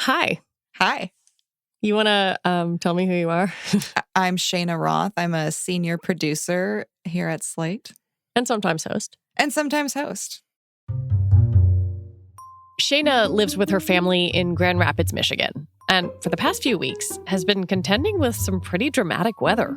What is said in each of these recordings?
Hi. Hi. You want to tell me who you are? I'm Shayna Roth. I'm a senior producer here at Slate. And sometimes host. Shayna lives with her family in Grand Rapids, Michigan, and for the past few weeks has been contending with some pretty dramatic weather.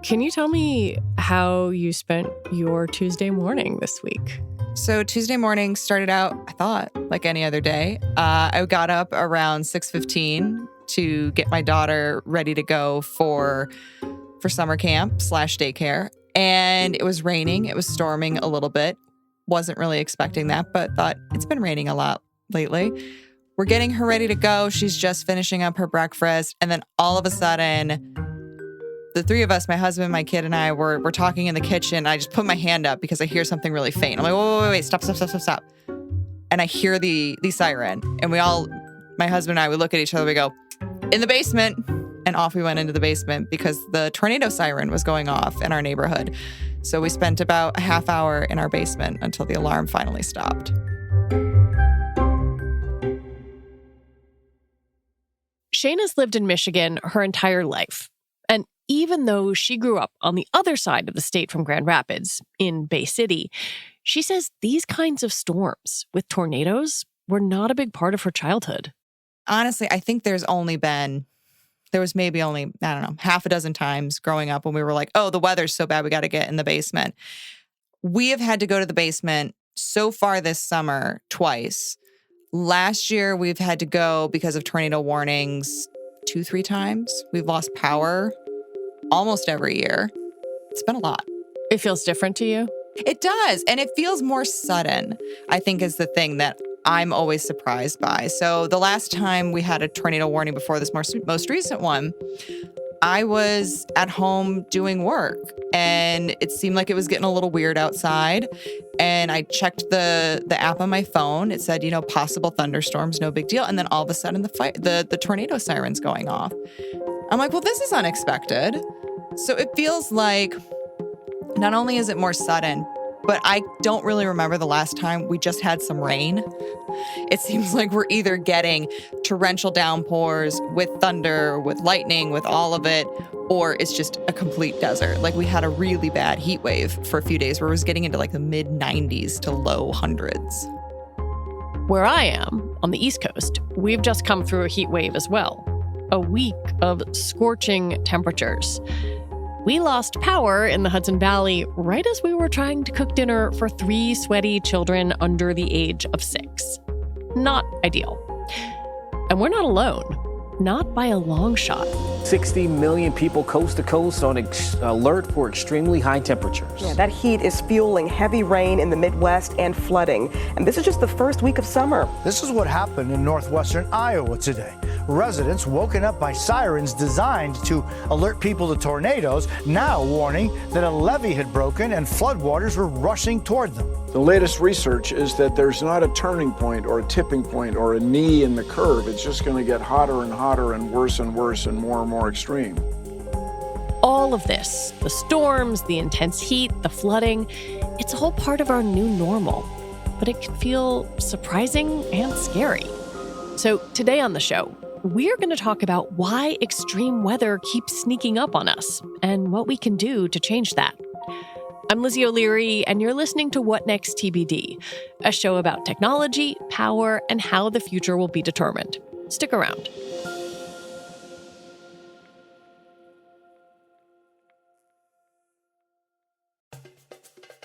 Can you tell me how you spent your Tuesday morning this week? So Tuesday morning started out, I thought, like any other day. I got up around 6:15 to get my daughter ready to go for summer camp / daycare. And it was raining. It was storming a little bit. Wasn't really expecting that, but thought it's been raining a lot lately. We're getting her ready to go. She's just finishing up her breakfast. And then all of a sudden, the three of us, my husband, my kid, and I, were talking in the kitchen. I just put my hand up because I hear something really faint. I'm like, wait, stop. And I hear the siren. And we all, my husband and I, we look at each other, we go, in the basement. And off we went into the basement because the tornado siren was going off in our neighborhood. So we spent about a half hour in our basement until the alarm finally stopped. Shayna's lived in Michigan her entire life. And even though she grew up on the other side of the state from Grand Rapids, in Bay City, she says these kinds of storms with tornadoes were not a big part of her childhood. Honestly, I think there was maybe only, I don't know, half a dozen times growing up when we were like, oh, the weather's so bad, we got to get in the basement. We have had to go to the basement so far this summer twice. Last year, we've had to go because of tornado warnings 2-3 times. We've lost power almost every year. It's been a lot. It feels different to you? It does. And it feels more sudden, I think, is the thing that I'm always surprised by. So the last time we had a tornado warning before this most recent one, I was at home doing work and it seemed like it was getting a little weird outside. And I checked the app on my phone. It said, possible thunderstorms, no big deal. And then all of a sudden the tornado siren's going off. I'm like, well, this is unexpected. So it feels like not only is it more sudden, but I don't really remember the last time we just had some rain. It seems like we're either getting torrential downpours with thunder, with lightning, with all of it, or it's just a complete desert. Like we had a really bad heat wave for a few days where it was getting into like the mid 90s to low hundreds. Where I am, on the East Coast, we've just come through a heat wave as well. A week of scorching temperatures. We lost power in the Hudson Valley right as we were trying to cook dinner for 3 sweaty children under the age of 6. Not ideal. And we're not alone. Not by a long shot. 60 million people coast to coast on alert for extremely high temperatures. Yeah, that heat is fueling heavy rain in the Midwest and flooding. And this is just the first week of summer. This is what happened in northwestern Iowa today. Residents woken up by sirens designed to alert people to tornadoes, now warning that a levee had broken and floodwaters were rushing toward them. The latest research is that there's not a turning point or a tipping point or a knee in the curve. It's just going to get hotter and hotter and worse and more extreme. All of this, the storms, the intense heat, the flooding, it's all part of our new normal. But it can feel surprising and scary. So today on the show, we're going to talk about why extreme weather keeps sneaking up on us and what we can do to change that. I'm Lizzie O'Leary, and you're listening to What Next TBD, a show about technology, power, and how the future will be determined. Stick around.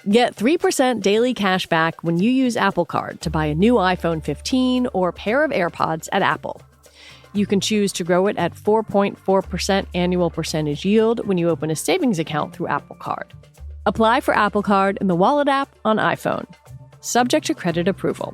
Get 3% daily cash back when you use Apple Card to buy a new iPhone 15 or pair of AirPods at Apple. You can choose to grow it at 4.4% annual percentage yield when you open a savings account through Apple Card. Apply for Apple Card in the Wallet app on iPhone. Subject to credit approval.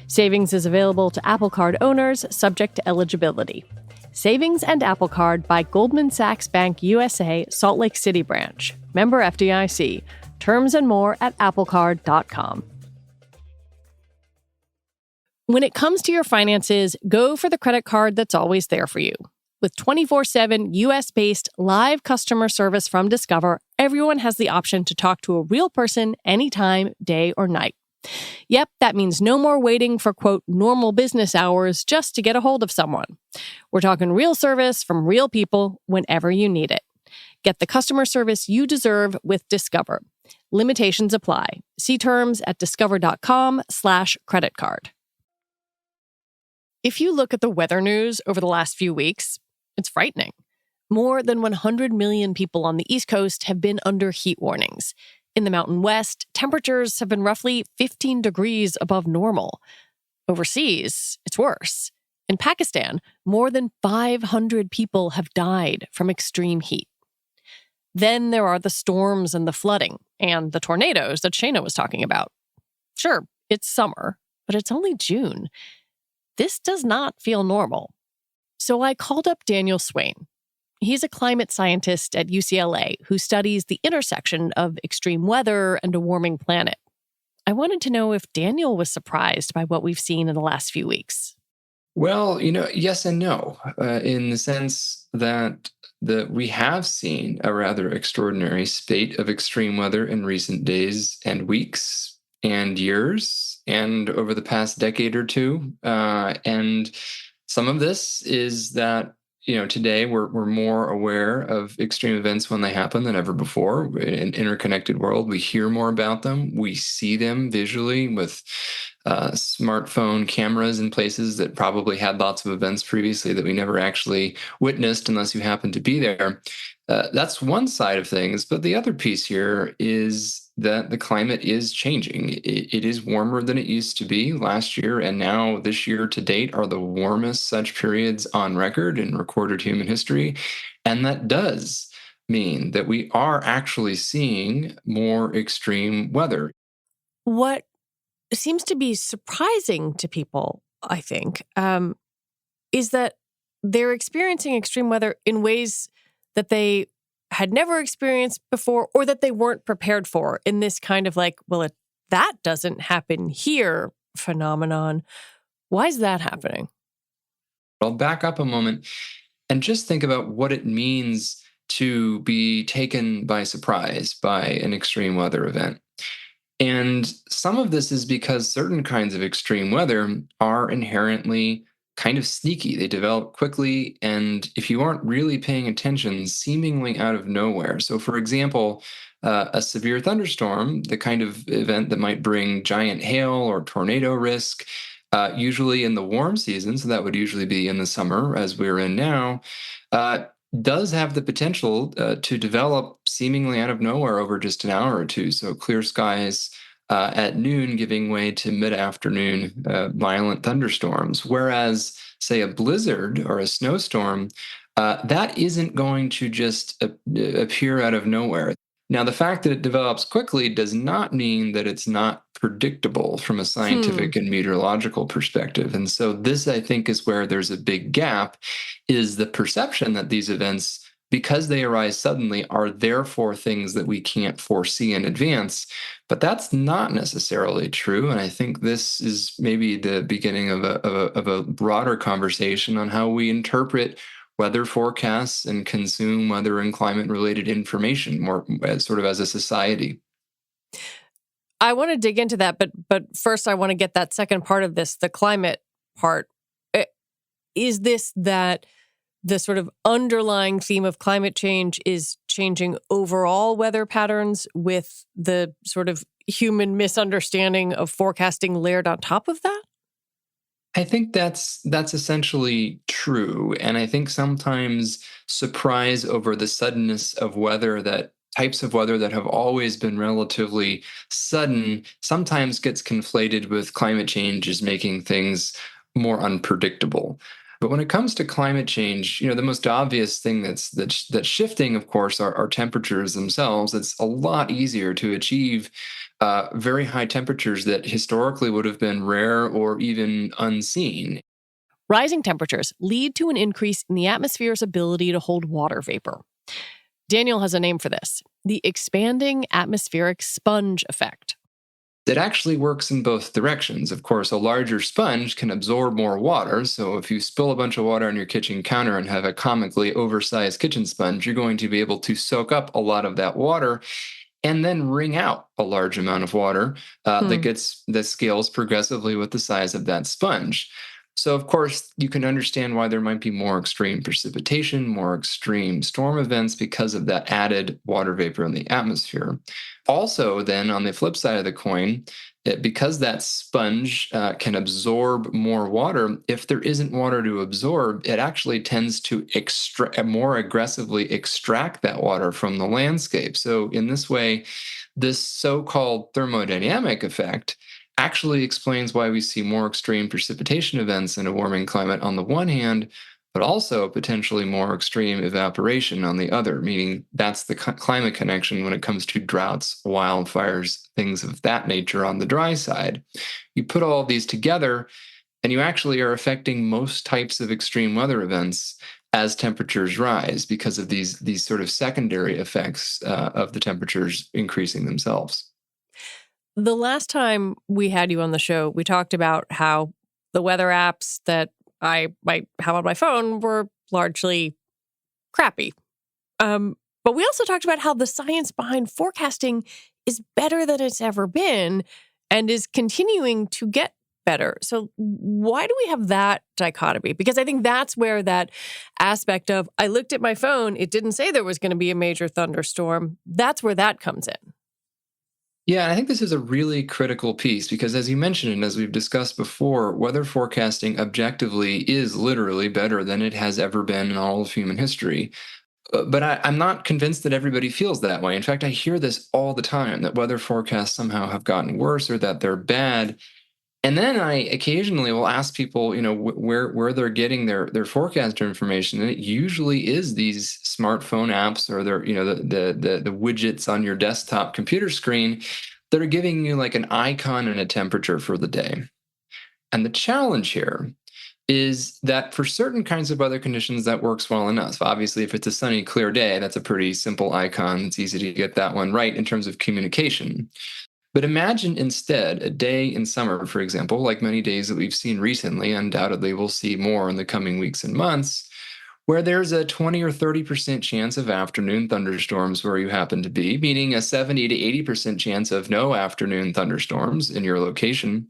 Savings is available to Apple Card owners, subject to eligibility. Savings and Apple Card by Goldman Sachs Bank USA, Salt Lake City branch. Member FDIC. Terms and more at applecard.com. When it comes to your finances, go for the credit card that's always there for you. With 24/7 U.S.-based live customer service from Discover, everyone has the option to talk to a real person anytime, day or night. Yep, that means no more waiting for, quote, normal business hours just to get a hold of someone. We're talking real service from real people whenever you need it. Get the customer service you deserve with Discover. Limitations apply. See terms at discover.com/creditcard. If you look at the weather news over the last few weeks, it's frightening. More than 100 million people on the East Coast have been under heat warnings. In the Mountain West, temperatures have been roughly 15 degrees above normal. Overseas, it's worse. In Pakistan, more than 500 people have died from extreme heat. Then there are the storms and the flooding and the tornadoes that Shayna was talking about. Sure, it's summer, but it's only June. This does not feel normal. So I called up Daniel Swain. He's a climate scientist at UCLA who studies the intersection of extreme weather and a warming planet. I wanted to know if Daniel was surprised by what we've seen in the last few weeks. Well, yes and no, in the sense that we have seen a rather extraordinary spate of extreme weather in recent days and weeks and years and over the past decade or two. And some of this is that today we're more aware of extreme events when they happen than ever before. In an interconnected world, we hear more about them. We see them visually with smartphone cameras in places that probably had lots of events previously that we never actually witnessed unless you happened to be there. That's one side of things. But the other piece here is that the climate is changing. It is warmer than it used to be last year, and now this year to date are the warmest such periods on record in recorded human history. And that does mean that we are actually seeing more extreme weather. What seems to be surprising to people, I think, is that they're experiencing extreme weather in ways that they had never experienced before or that they weren't prepared for, in this kind of that doesn't happen here phenomenon. Why is that happening? I'll back up a moment and just think about what it means to be taken by surprise by an extreme weather event. And some of this is because certain kinds of extreme weather are inherently kind of sneaky. They develop quickly, and if you aren't really paying attention, seemingly out of nowhere. So, for example, a severe thunderstorm, the kind of event that might bring giant hail or tornado risk, usually in the warm season, so that would usually be in the summer, as we're in now, does have the potential to develop seemingly out of nowhere over just an hour or two. So clear skies at noon giving way to mid-afternoon violent thunderstorms. Whereas, say, a blizzard or a snowstorm, that isn't going to just appear out of nowhere. Now, the fact that it develops quickly does not mean that it's not predictable from a scientific and meteorological perspective. And so this, I think, is where there's a big gap, is the perception that these events, because they arise suddenly, are therefore things that we can't foresee in advance. But that's not necessarily true. And I think this is maybe the beginning of a broader conversation on how we interpret weather forecasts and consume weather and climate-related information more as a society. I want to dig into that, but first I want to get that second part of this, the climate part. Is this that the sort of underlying theme of climate change is changing overall weather patterns with the sort of human misunderstanding of forecasting layered on top of that? I think that's essentially true. And I think sometimes surprise over the suddenness of weather, that types of weather that have always been relatively sudden, sometimes gets conflated with climate change as making things more unpredictable. But when it comes to climate change, the most obvious thing that's shifting, of course, are temperatures themselves. It's a lot easier to achieve very high temperatures that historically would have been rare or even unseen. Rising temperatures lead to an increase in the atmosphere's ability to hold water vapor. Daniel has a name for this: the expanding atmospheric sponge effect. It actually works in both directions. Of course, a larger sponge can absorb more water. So if you spill a bunch of water on your kitchen counter and have a comically oversized kitchen sponge, you're going to be able to soak up a lot of that water. and then wring out a large amount of water that scales progressively with the size of that sponge. So, of course, you can understand why there might be more extreme precipitation, more extreme storm events because of that added water vapor in the atmosphere. Also, then on the flip side of the coin, because that sponge can absorb more water, if there isn't water to absorb, it actually tends to more aggressively extract that water from the landscape. So, in this way, this so called thermodynamic effect actually explains why we see more extreme precipitation events in a warming climate on the one hand, but also potentially more extreme evaporation on the other, meaning that's the climate connection when it comes to droughts, wildfires, things of that nature on the dry side. You put all of these together, and you actually are affecting most types of extreme weather events as temperatures rise because of these sort of secondary effects of the temperatures increasing themselves. The last time we had you on the show, we talked about how the weather apps that I might have on my phone were largely crappy. But we also talked about how the science behind forecasting is better than it's ever been and is continuing to get better. So why do we have that dichotomy? Because I think that's where that aspect of, I looked at my phone, it didn't say there was going to be a major thunderstorm. That's where that comes in. Yeah, and I think this is a really critical piece because, as you mentioned, and as we've discussed before, weather forecasting objectively is literally better than it has ever been in all of human history. But I'm not convinced that everybody feels that way. In fact, I hear this all the time that weather forecasts somehow have gotten worse or that they're bad. And then I occasionally will ask people, where they're getting their forecaster information, and it usually is these smartphone apps or their, the widgets on your desktop computer screen that are giving you like an icon and a temperature for the day. And the challenge here is that for certain kinds of weather conditions, that works well enough. Obviously, if it's a sunny, clear day, that's a pretty simple icon. It's easy to get that one right in terms of communication. But imagine instead a day in summer, for example, like many days that we've seen recently, undoubtedly we'll see more in the coming weeks and months, where there's a 20 or 30% chance of afternoon thunderstorms where you happen to be, meaning a 70 to 80% chance of no afternoon thunderstorms in your location.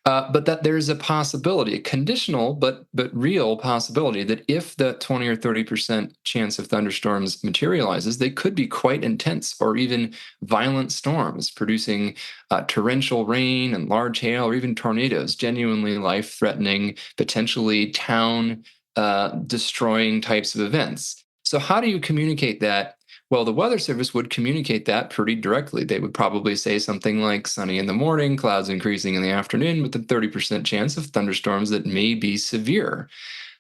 But that there's a possibility, a conditional but real possibility, that if the 20 or 30% chance of thunderstorms materializes, they could be quite intense or even violent storms, producing torrential rain and large hail or even tornadoes, genuinely life-threatening, potentially town-destroying types of events. So how do you communicate that? Well, the Weather Service would communicate that pretty directly. They would probably say something like sunny in the morning, clouds increasing in the afternoon, with a 30% chance of thunderstorms that may be severe.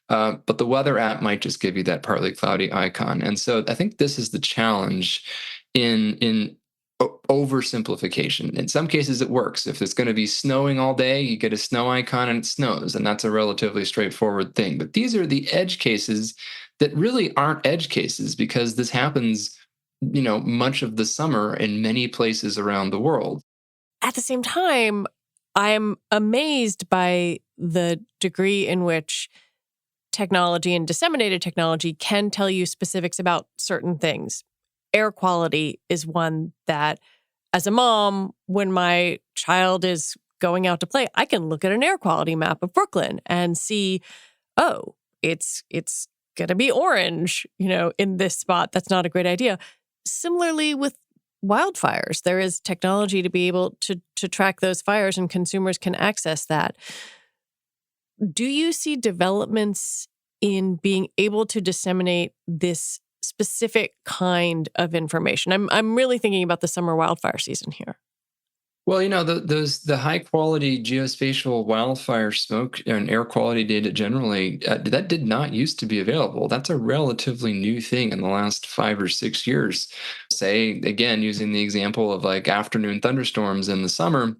But the weather app might just give you that partly cloudy icon. And so I think this is the challenge in oversimplification. In some cases, it works. If it's going to be snowing all day, you get a snow icon and it snows, and that's a relatively straightforward thing. But these are the edge cases that really aren't edge cases because this happens, much of the summer in many places around the world. At the same time, I'm amazed by the degree in which technology and disseminated technology can tell you specifics about certain things. Air quality is one that, as a mom, when my child is going out to play, I can look at an air quality map of Brooklyn and see, oh, it's going to be orange, in this spot. That's not a great idea. Similarly with wildfires, there is technology to be able to track those fires and consumers can access that. Do you see developments in being able to disseminate this specific kind of information? I'm really thinking about the summer wildfire season here. Well, the high quality geospatial wildfire smoke and air quality data generally, that did not used to be available. That's a relatively new thing in the last 5 or 6 years. Say, again, using the example of like afternoon thunderstorms in the summer,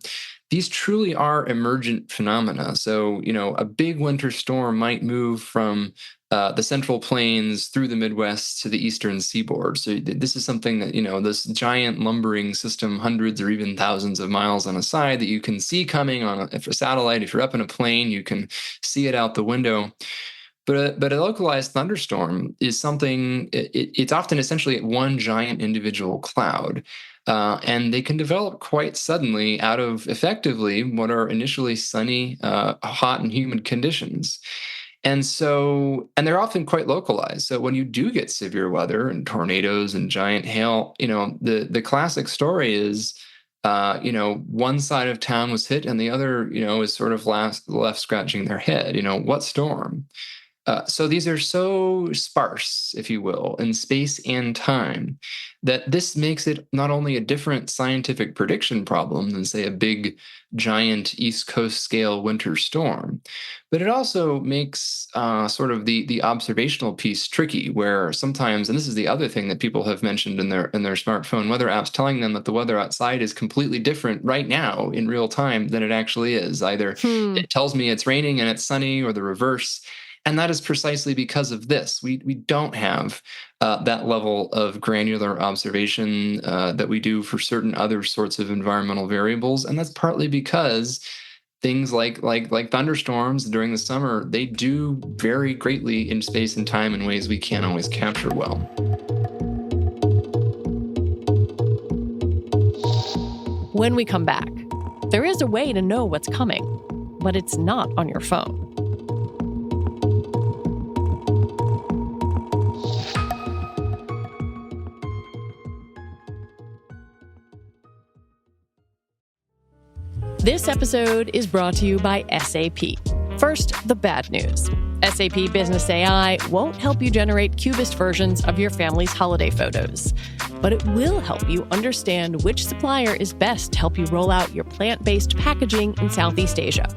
these truly are emergent phenomena. So, a big winter storm might move from the Central Plains through the Midwest to the Eastern Seaboard. So this is something that, this giant lumbering system, hundreds or even thousands of miles on a side that you can see coming on a satellite. If you're up in a plane, you can see it out the window. But a localized thunderstorm is something, it's often essentially one giant individual cloud. And they can develop quite suddenly out of effectively what are initially sunny, hot, and humid conditions. And they're often quite localized. So when you do get severe weather and tornadoes and giant hail, the classic story is, one side of town was hit and the other, is sort of left scratching their head. What storm? So these are so sparse, if you will, in space and time, that this makes it not only a different scientific prediction problem than, say, a big, giant East Coast scale winter storm, but it also makes sort of the observational piece tricky. Where sometimes, and this is the other thing that people have mentioned in their smartphone weather apps, telling them that the weather outside is completely different right now in real time than it actually is. Either it tells me it's raining and it's sunny, or the reverse. And that is precisely because of this. We don't have that level of granular observation that we do for certain other sorts of environmental variables, and that's partly because things like thunderstorms during the summer, they do vary greatly in space and time in ways we can't always capture well. When we come back, there is a way to know what's coming, but it's not on your phone. This episode is brought to you by SAP. First, the bad news. SAP Business AI won't help you generate cubist versions of your family's holiday photos, but it will help you understand which supplier is best to help you roll out your plant-based packaging in Southeast Asia.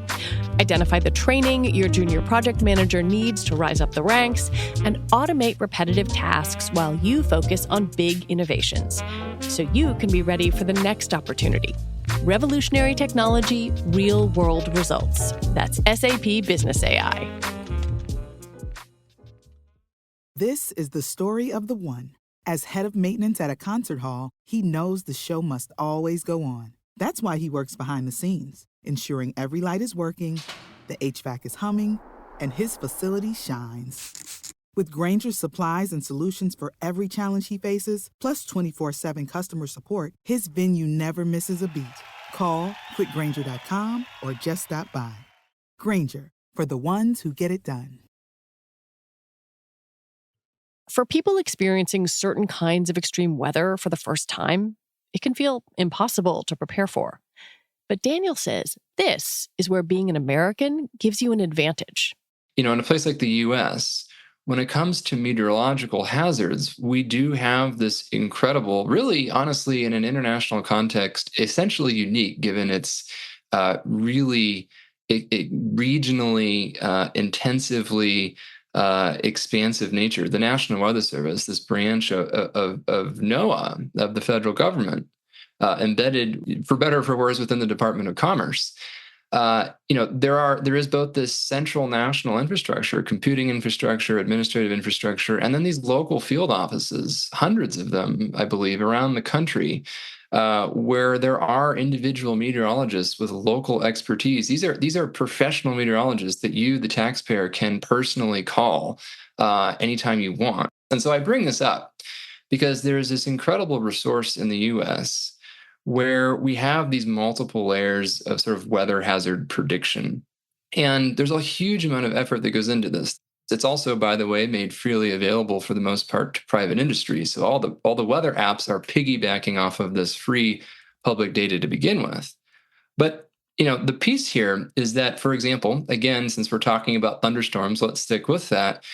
Identify the training your junior project manager needs to rise up the ranks, and automate repetitive tasks while you focus on big innovations, so you can be ready for the next opportunity. Revolutionary technology, real-world results. That's SAP Business AI. This is the story of the one. As head of maintenance at a concert hall, he knows the show must always go on. That's why he works behind the scenes, ensuring every light is working, the HVAC is humming, and his facility shines. With Grainger's supplies and solutions for every challenge he faces, plus 24/7 customer support, his venue never misses a beat. Call quickgrainger.com or just stop by. Grainger, for the ones who get it done. For people experiencing certain kinds of extreme weather for the first time, it can feel impossible to prepare for. But Daniel says this is where being an American gives you an advantage. In a place like the US, when it comes to meteorological hazards, we do have this incredible, really, honestly, in an international context, essentially unique, given its really regionally, intensively expansive nature. The National Weather Service, this branch of NOAA, of the federal government, embedded, for better or for worse, within the Department of Commerce. There is both this central national infrastructure, computing infrastructure, administrative infrastructure, and then these local field offices, hundreds of them, I believe, around the country, where there are individual meteorologists with local expertise. These are professional meteorologists that you, the taxpayer, can personally call anytime you want. And so I bring this up because there is this incredible resource in the U.S. where we have these multiple layers of sort of weather hazard prediction. And there's a huge amount of effort that goes into this. It's also, by the way, made freely available for the most part to private industry. So all the weather apps are piggybacking off of this free public data to begin with. But the piece here is that, for example, again, since we're talking about thunderstorms, let's stick with that.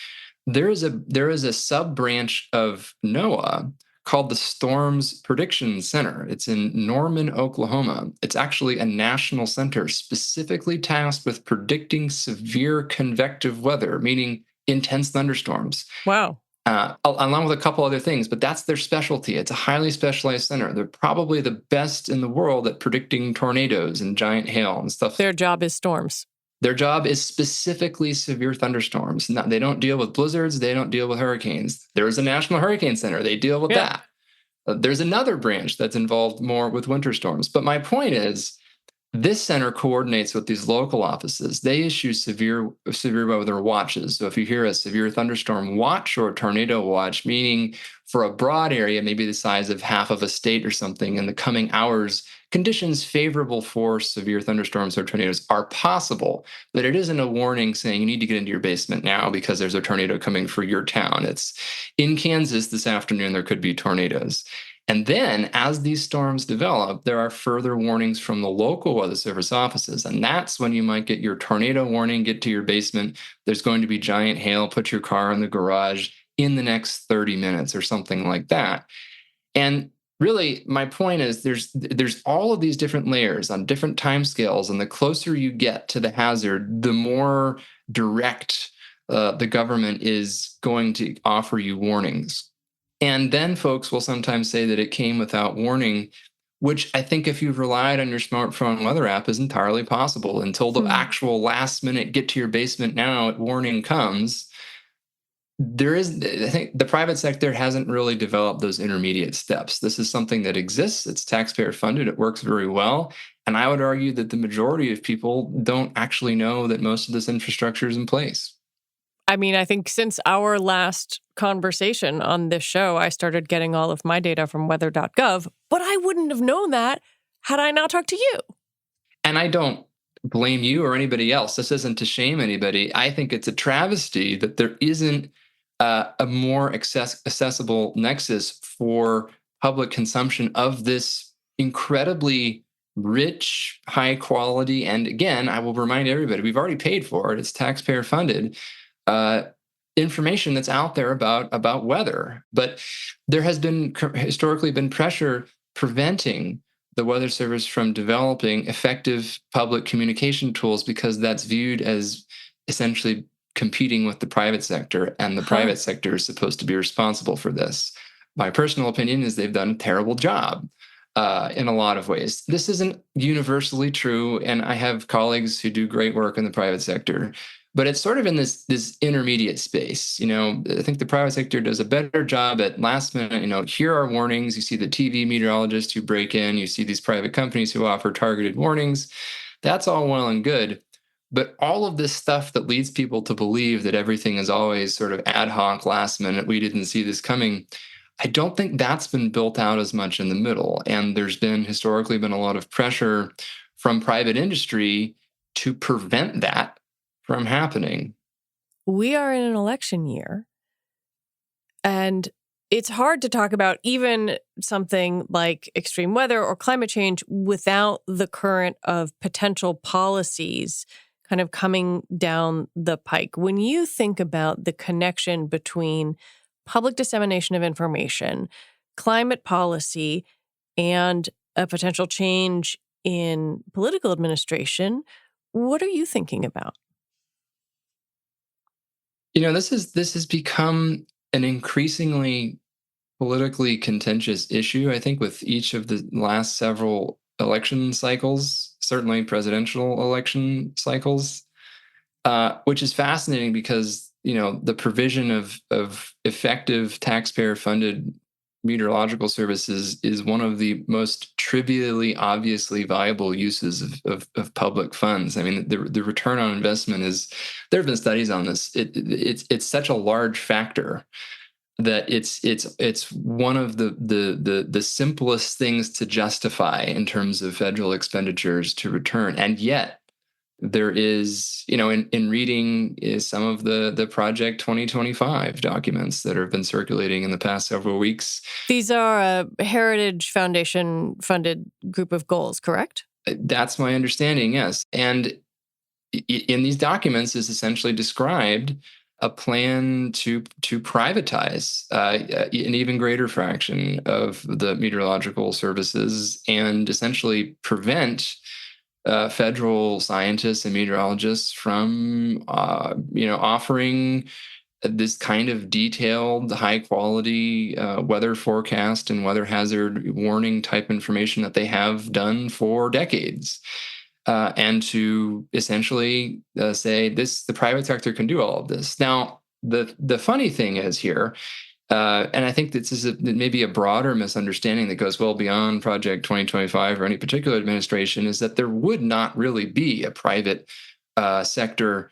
There is a sub-branch of NOAA called the Storms Prediction Center. It's in Norman, Oklahoma. It's actually a national center specifically tasked with predicting severe convective weather, meaning intense thunderstorms. Wow. Along with a couple other things, but that's their specialty. It's a highly specialized center. They're probably the best in the world at predicting tornadoes and giant hail and stuff. Their job is storms. Their job is specifically severe thunderstorms. Now, they don't deal with blizzards. They don't deal with hurricanes. There is a National Hurricane Center. They deal with that. There's another branch that's involved more with winter storms. But my point is, This center coordinates with these local offices. They issue severe weather watches. So if you hear a severe thunderstorm watch or a tornado watch, meaning for a broad area, maybe the size of half of a state or something, in the coming hours, conditions favorable for severe thunderstorms or tornadoes are possible. But it isn't a warning saying you need to get into your basement now because there's a tornado coming for your town. It's in Kansas this afternoon, there could be tornadoes. And then as these storms develop, there are further warnings from the local weather service offices. And that's when you might get your tornado warning, get to your basement. There's going to be giant hail, put your car in the garage in the next 30 minutes or something like that. And really, my point is there's all of these different layers on different timescales. And the closer you get to the hazard, the more direct the government is going to offer you warnings. And then folks will sometimes say that it came without warning, which I think if you've relied on your smartphone weather app is entirely possible until the actual last minute get to your basement now warning comes. I think the private sector hasn't really developed those intermediate steps. This is something that exists. It's taxpayer funded. It works very well. And I would argue that the majority of people don't actually know that most of this infrastructure is in place. I mean, I think since our last conversation on this show, I started getting all of my data from weather.gov, but I wouldn't have known that had I not talked to you. And I don't blame you or anybody else. This isn't to shame anybody. I think it's a travesty that there isn't a more accessible nexus for public consumption of this incredibly rich, high quality, and again, I will remind everybody, we've already paid for it. It's taxpayer funded. Information that's out there about weather. But there has been historically been pressure preventing the Weather Service from developing effective public communication tools because that's viewed as essentially competing with the private sector, and the private sector is supposed to be responsible for this. My personal opinion is they've done a terrible job in a lot of ways. This isn't universally true, and I have colleagues who do great work in the private sector. But it's sort of in this intermediate space. I think the private sector does a better job at last minute, here are warnings. You see the TV meteorologists who break in. You see these private companies who offer targeted warnings. That's all well and good. But all of this stuff that leads people to believe that everything is always sort of ad hoc, last minute, we didn't see this coming, I don't think that's been built out as much in the middle. And there's historically been a lot of pressure from private industry to prevent that from happening. We are in an election year, and it's hard to talk about even something like extreme weather or climate change without the current of potential policies kind of coming down the pike. When you think about the connection between public dissemination of information, climate policy, and a potential change in political administration, what are you thinking about? This has become an increasingly politically contentious issue, I think, with each of the last several election cycles, certainly presidential election cycles, which is fascinating because, the provision of effective taxpayer-funded meteorological services is one of the most trivially, obviously viable uses of public funds. I mean, the return on investment there have been studies on this. It's such a large factor that it's one of the simplest things to justify in terms of federal expenditures to return. And yet there is, in reading is some of the Project 2025 documents that have been circulating in the past several weeks. These are a Heritage Foundation funded group of goals, correct? That's my understanding, yes. And in these documents is essentially described a plan to privatize an even greater fraction of the meteorological services and essentially prevent federal scientists and meteorologists from, offering this kind of detailed, high-quality weather forecast and weather hazard warning type information that they have done for decades. And to essentially say the private sector can do all of this. Now, the funny thing is here And I think this is maybe a broader misunderstanding that goes well beyond Project 2025 or any particular administration, is that there would not really be a private sector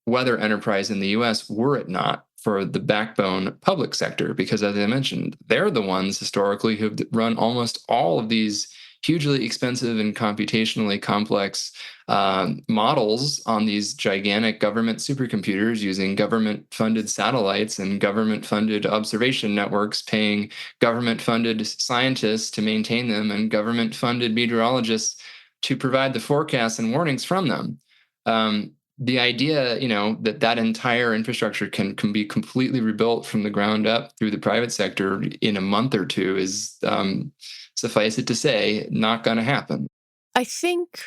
weather enterprise in the US were it not for the backbone public sector. Because as I mentioned, they're the ones historically who've run almost all of these hugely expensive and computationally complex models on these gigantic government supercomputers using government-funded satellites and government-funded observation networks, paying government-funded scientists to maintain them and government-funded meteorologists to provide the forecasts and warnings from them. The idea, that entire infrastructure can be completely rebuilt from the ground up through the private sector in a month or two is, suffice it to say, not going to happen. I think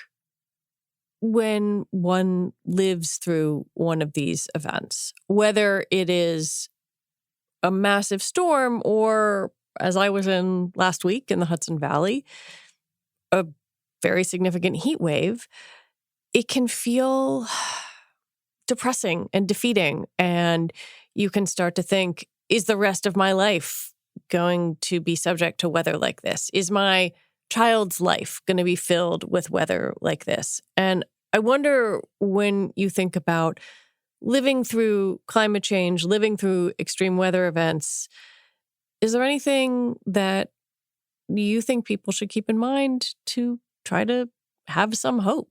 when one lives through one of these events, whether it is a massive storm or, as I was in last week in the Hudson Valley, a very significant heat wave, it can feel depressing and defeating. And you can start to think, is the rest of my life going to be subject to weather like this? Is my child's life going to be filled with weather like this? And I wonder, when you think about living through climate change, living through extreme weather events, is there anything that you think people should keep in mind to try to have some hope?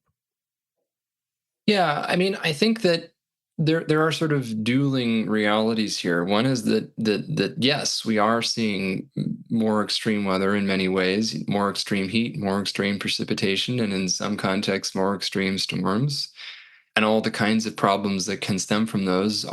Yeah, I mean, I think that there are sort of dueling realities here. One is that yes, we are seeing more extreme weather in many ways, more extreme heat, more extreme precipitation, and in some contexts, more extreme storms. And all the kinds of problems that can stem from those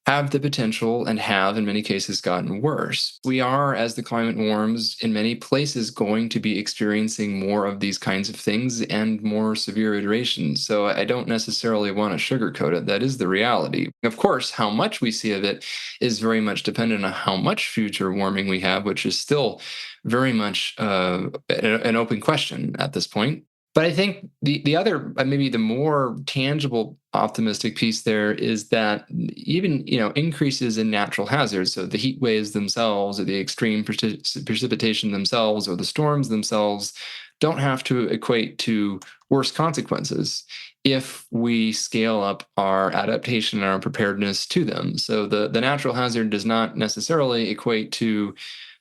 have the potential and have in many cases gotten worse. We are, as the climate warms, in many places going to be experiencing more of these kinds of things and more severe iterations. So I don't necessarily want to sugarcoat it. That is the reality. Of course, how much we see of it is very much dependent on how much future warming we have, which is still very much an open question at this point. But I think the other, maybe the more tangible optimistic piece there is that even, increases in natural hazards, so the heat waves themselves or the extreme precipitation themselves or the storms themselves, don't have to equate to worse consequences if we scale up our adaptation and our preparedness to them. So the natural hazard does not necessarily equate to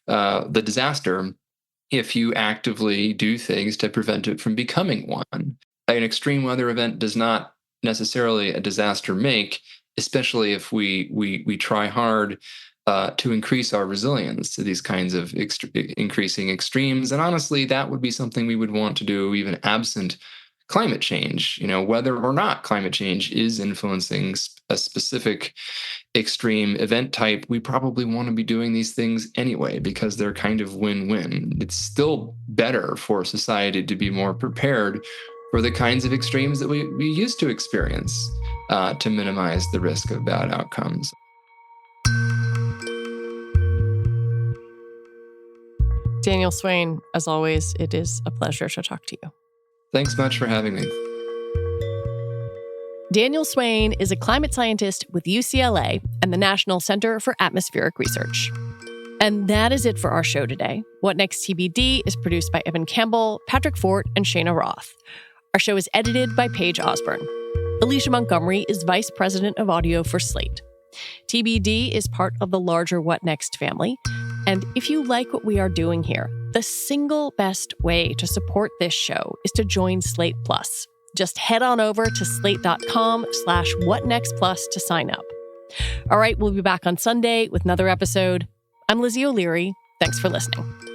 the disaster if you actively do things to prevent it from becoming one. An extreme weather event does not necessarily a disaster make, especially if we try hard to increase our resilience to these kinds of increasing extremes. And honestly, that would be something we would want to do even absent climate change. Whether or not climate change is influencing a specific extreme event type, we probably want to be doing these things anyway because they're kind of win-win. It's still better for society to be more prepared for the kinds of extremes that we used to experience to minimize the risk of bad outcomes. Daniel Swain, as always, it is a pleasure to talk to you. Thanks much for having me. Daniel Swain is a climate scientist with UCLA and the National Center for Atmospheric Research. And that is it for our show today. What Next TBD is produced by Evan Campbell, Patrick Fort, and Shayna Roth. Our show is edited by Paige Osborne. Alicia Montgomery is Vice President of Audio for Slate. TBD is part of the larger What Next family. And if you like what we are doing here, the single best way to support this show is to join Slate Plus. Just head on over to slate.com/whatnextplus to sign up. All right, we'll be back on Sunday with another episode. I'm Lizzie O'Leary. Thanks for listening.